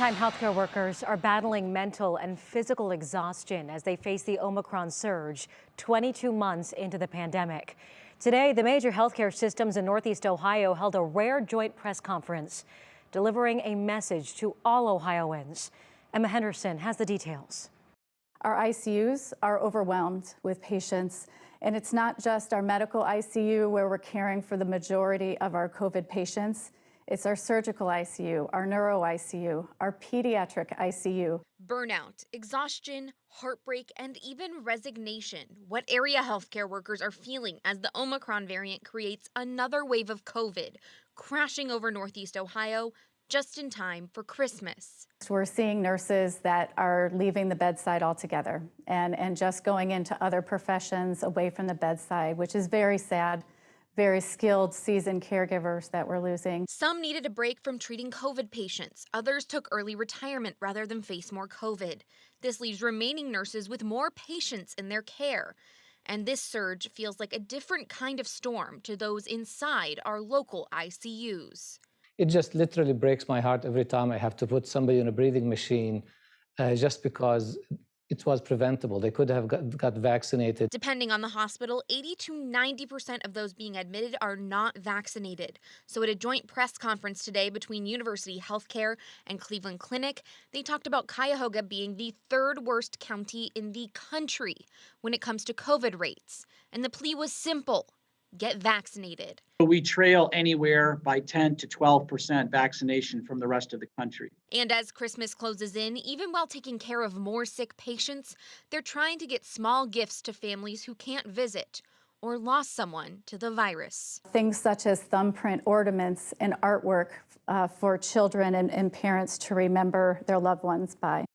Healthcare workers are battling mental and physical exhaustion as they face the Omicron surge 22 months into the pandemic. Today, the major healthcare systems in Northeast Ohio held a rare joint press conference, delivering a message to all Ohioans. Emma Henderson has the details. Our ICUs are overwhelmed with patients, and it's not just our medical ICU where we're caring for the majority of our COVID patients. It's our surgical ICU, our neuro ICU, our pediatric ICU. Burnout, exhaustion, heartbreak, and even resignation. What area healthcare workers are feeling as the Omicron variant creates another wave of COVID, crashing over Northeast Ohio just in time for Christmas. We're seeing nurses that are leaving the bedside altogether and just going into other professions away from the bedside, which is very sad. Very skilled, seasoned caregivers that we're losing. Some needed a break from treating COVID patients. Others took early retirement rather than face more COVID. This leaves remaining nurses with more patients in their care. And this surge feels like a different kind of storm to those inside our local ICUs. It just literally breaks my heart every time I have to put somebody on a breathing machine just because it was preventable. They could have got vaccinated. Depending on the hospital, 80 to 90% of those being admitted are not vaccinated. So at a joint press conference today between University Healthcare and Cleveland Clinic, they talked about Cuyahoga being the third worst county in the country when it comes to COVID rates. And the plea was simple: get vaccinated. We trail anywhere by 10 to 12% vaccination from the rest of the country. And as Christmas closes in, even while taking care of more sick patients, they're trying to get small gifts to families who can't visit or lost someone to the virus. Things such as thumbprint ornaments and artwork for children and parents to remember their loved ones by.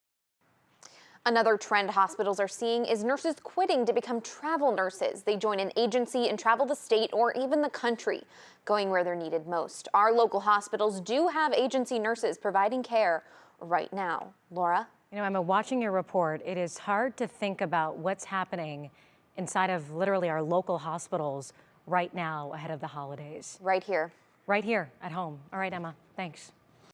Another trend hospitals are seeing is nurses quitting to become travel nurses. They join an agency and travel the state or even the country, going where they're needed most. Our local hospitals do have agency nurses providing care right now. Laura? You know, Emma, watching your report, it is hard to think about what's happening inside of literally our local hospitals right now ahead of the holidays. Right here. Right here at home. All right, Emma, thanks.